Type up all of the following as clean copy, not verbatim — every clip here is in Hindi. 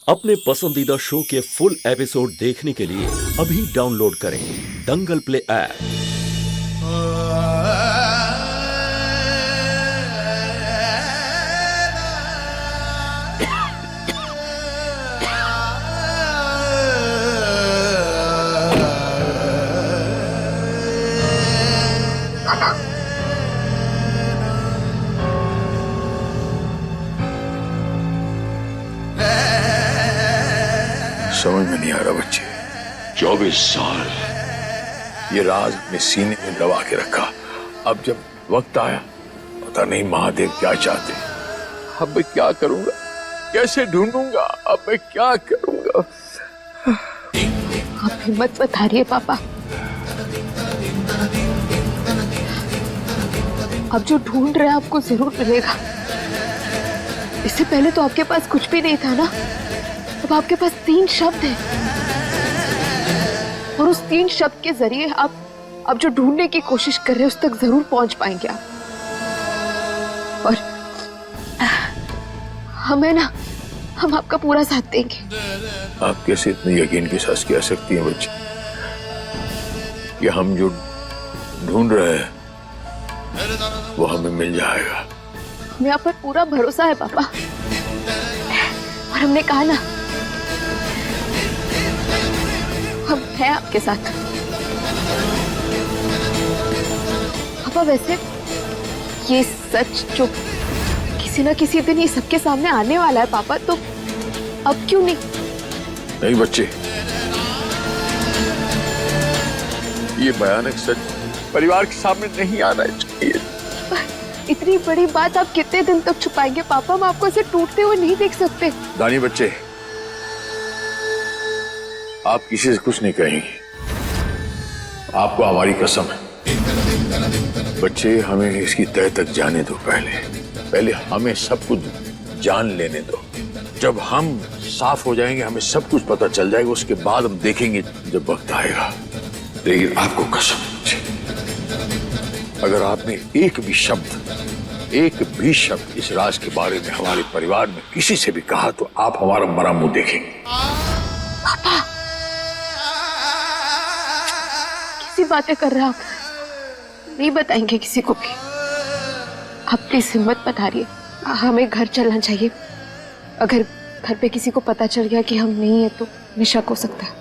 अपने पसंदीदा शो के फुल एपिसोड देखने के लिए अभी डाउनलोड करें दंगल प्ले ऐप। समझ में नहीं आ रहा बच्चे। 24 साल ये राज अपने सीने में दबा के रखा। अब जब वक्त आया, पता नहीं महादेव क्या चाहते। अब मैं क्या करूंगा, कैसे ढूंढूंगा, अब मैं क्या करूंगा। आप हिम्मत मत हारिए पापा। अब जो ढूंढ रहे हैं आपको जरूर मिलेगा। इससे पहले तो आपके पास कुछ भी नहीं था ना। अब आपके पास 3 शब्द हैं और उस 3 शब्द के जरिए आप जो ढूंढने की कोशिश कर रहे हैं उस तक जरूर पहुंच पाएंगे आप। और हम आपका पूरा साथ देंगे। आप कैसे इतने यकीन के साथ कह सकती हैं बच्चे कि हम जो ढूंढ रहे हैं वो हमें मिल जाएगा? हमें आप पर पूरा भरोसा है पापा। और हमने कहा ना, हम हैं आपके साथ। पापा वैसे ये सच जो किसी ना किसी दिन ये सबके सामने आने वाला है पापा, तो अब क्यों नहीं? नहीं बच्चे, ये भयानक सच परिवार के सामने नहीं आना चाहिए। इतनी बड़ी बात आप कितने दिन तक छुपाएंगे पापा? हम आपको ऐसे टूटते हुए नहीं देख सकते। दानी बच्चे, आप किसी से कुछ नहीं कहेंगे, आपको हमारी कसम है। बच्चे, हमें इसकी तह तक जाने दो। पहले हमें सब कुछ जान लेने दो। जब हम साफ हो जाएंगे, हमें सब कुछ पता चल जाएगा, उसके बाद हम देखेंगे जब वक्त आएगा। लेकिन आपको कसम, अगर आपने एक भी शब्द इस राज के बारे में हमारे परिवार में किसी से भी कहा तो आप हमारा मरा मुंह देखेंगे। पापा कैसी बातें कर रहे हैं आप? नहीं बताएंगे किसी को भी। आप प्लीज हिम्मत मत हारिए। हमें घर चलना चाहिए। अगर घर पे किसी को पता चल गया कि हम नहीं है तो हमें शक हो सकता है।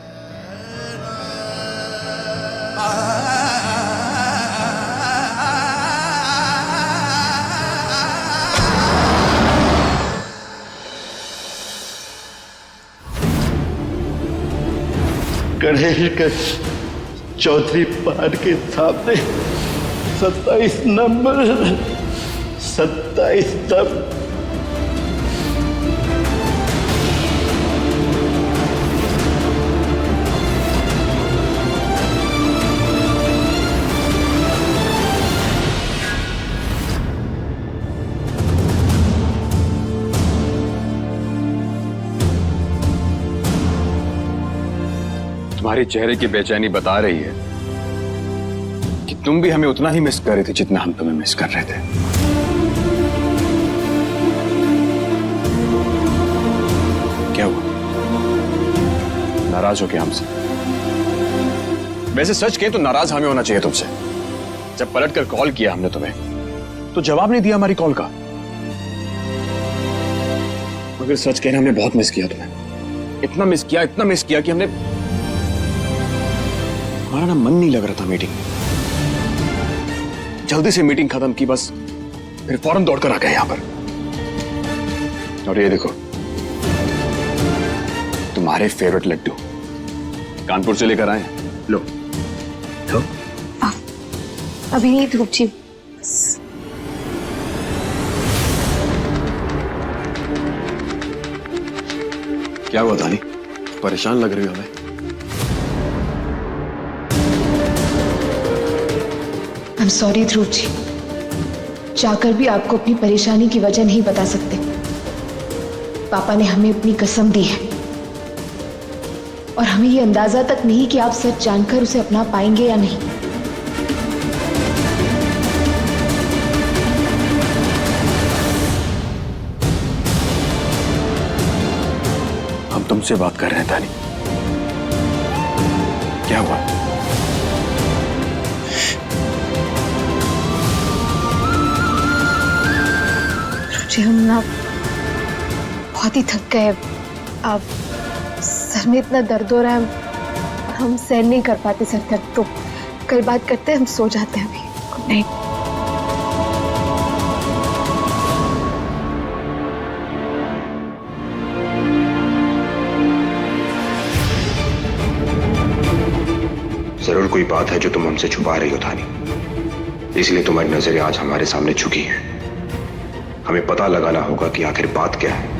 गणेशगंज चौधरी पार्क के सामने 27 नंबर 27 तब तुम्हारे चेहरे की बेचैनी बता रही है कि तुम भी हमें उतना ही मिस कर रहे थे जितना हम तुम्हें मिस कर रहे थे। क्या हुआ? नाराज हो क्या हमसे? वैसे सच कहें तो नाराज हमें होना चाहिए तुमसे। जब पलटकर कॉल किया हमने तुम्हें तो जवाब नहीं दिया हमारी कॉल का। मगर सच कहना, हमने बहुत मिस किया तुम्हें। इतना मिस किया कि हमने हमारा ना मन नहीं लग रहा था मीटिंग में। जल्दी से मीटिंग खत्म की, बस फिर फौरन दौड़कर आ गए यहां पर। और ये देखो, तुम्हारे फेवरेट लड्डू कानपुर से लेकर आए हैं। लो तो अभी नहीं धूप जी। क्या हुआ दानी, परेशान लग रही हो हमें? I'm sorry ध्रुव जी, जाकर भी आपको अपनी परेशानी की वजह नहीं बता सकते। पापा ने हमें अपनी कसम दी है और हमें ये अंदाजा तक नहीं कि आप सच जानकर उसे अपना पाएंगे या नहीं। हम तुमसे बात कर रहे हैं धानी। क्या हुआ? जी हम ना बहुत ही थक गए। अब सर में इतना दर्द हो रहा है, हम सहन नहीं कर पाते सर दर्द, तो कल बात करते हैं, हम सो जाते हैं अभी। Good night. जरूर कोई बात है जो तुम हमसे छुपा रही हो धानी, इसलिए तुम्हारी नजरें आज हमारे सामने झुकी हैं। हमें पता लगाना होगा कि आखिर बात क्या है।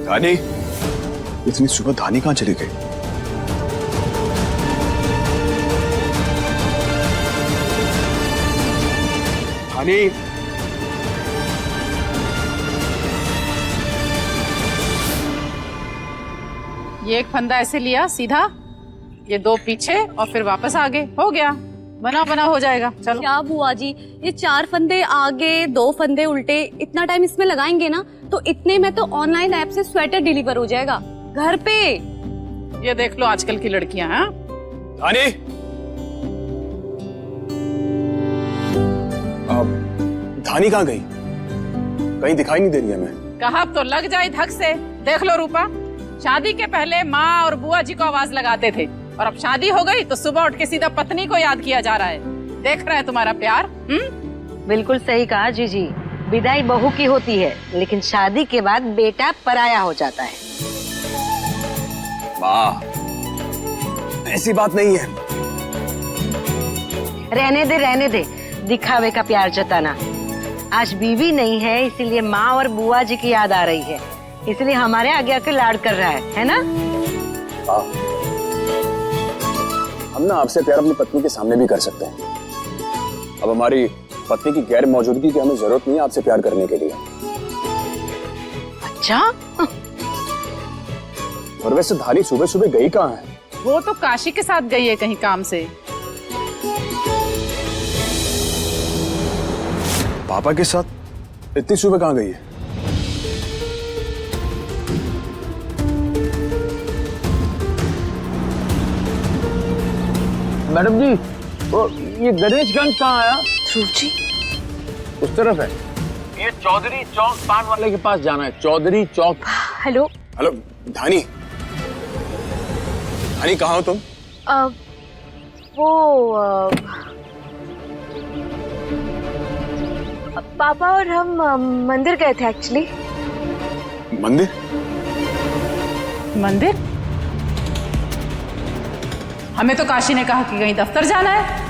धानी, इतनी सुबह धानी कहां चली गई? धानी, ये एक फंदा ऐसे लिया सीधा, ये दो पीछे और फिर वापस आगे, हो गया, बना बना हो जाएगा। चलो। क्या बुआ जी, ये 4 फंदे आगे 2 फंदे उल्टे, इतना टाइम इसमें लगाएंगे ना तो इतने में तो ऑनलाइन ऐप से स्वेटर डिलीवर हो जाएगा घर पे। ये देख लो आजकल की लड़कियां। हाँ धानी, धानी कहाँ गई? कहीं दिखाई नहीं दे रही है हमें। कहा तो लग जाए धक से। देख लो रूपा, शादी के पहले माँ और बुआ जी को आवाज लगाते थे, और अब शादी हो गई तो सुबह उठ के सीधा पत्नी को याद किया जा रहा है। देख रहा है तुम्हारा प्यार। बिल्कुल सही कहा जीजी, विदाई बहू की होती है, लेकिन शादी के बाद बेटा पराया हो जाता है। माँ, ऐसी बात नहीं है। रहने दे दिखावे का प्यार जताना। आज बीवी नहीं है, इसीलिए माँ और बुआ जी की याद आ रही है, इसलिए हमारे आगे आके लाड कर रहा है ना? हम ना आपसे प्यार अपनी पत्नी के सामने भी कर सकते हैं। अब हमारी पत्नी की गैर मौजूदगी की हमें जरूरत नहीं है आपसे प्यार करने के लिए। अच्छा, और वैसे धानी सुबह सुबह गई कहाँ है? वो तो काशी के साथ गई है कहीं काम से। पापा के साथ इतनी सुबह कहाँ गई है? मैडम जी, वो ये गणेशगंज कहाँ आया? ध्रुव जी, उस तरफ है। ये चौधरी चौक पान वाले के पास जाना है, चौधरी चौक। हेलो। हेलो धानी, धानी कहाँ हो तुम? पापा और हम मंदिर गए थे एक्चुअली। मंदिर? मंदिर? हमें तो काशी ने कहा कि कहीं दफ्तर जाना है।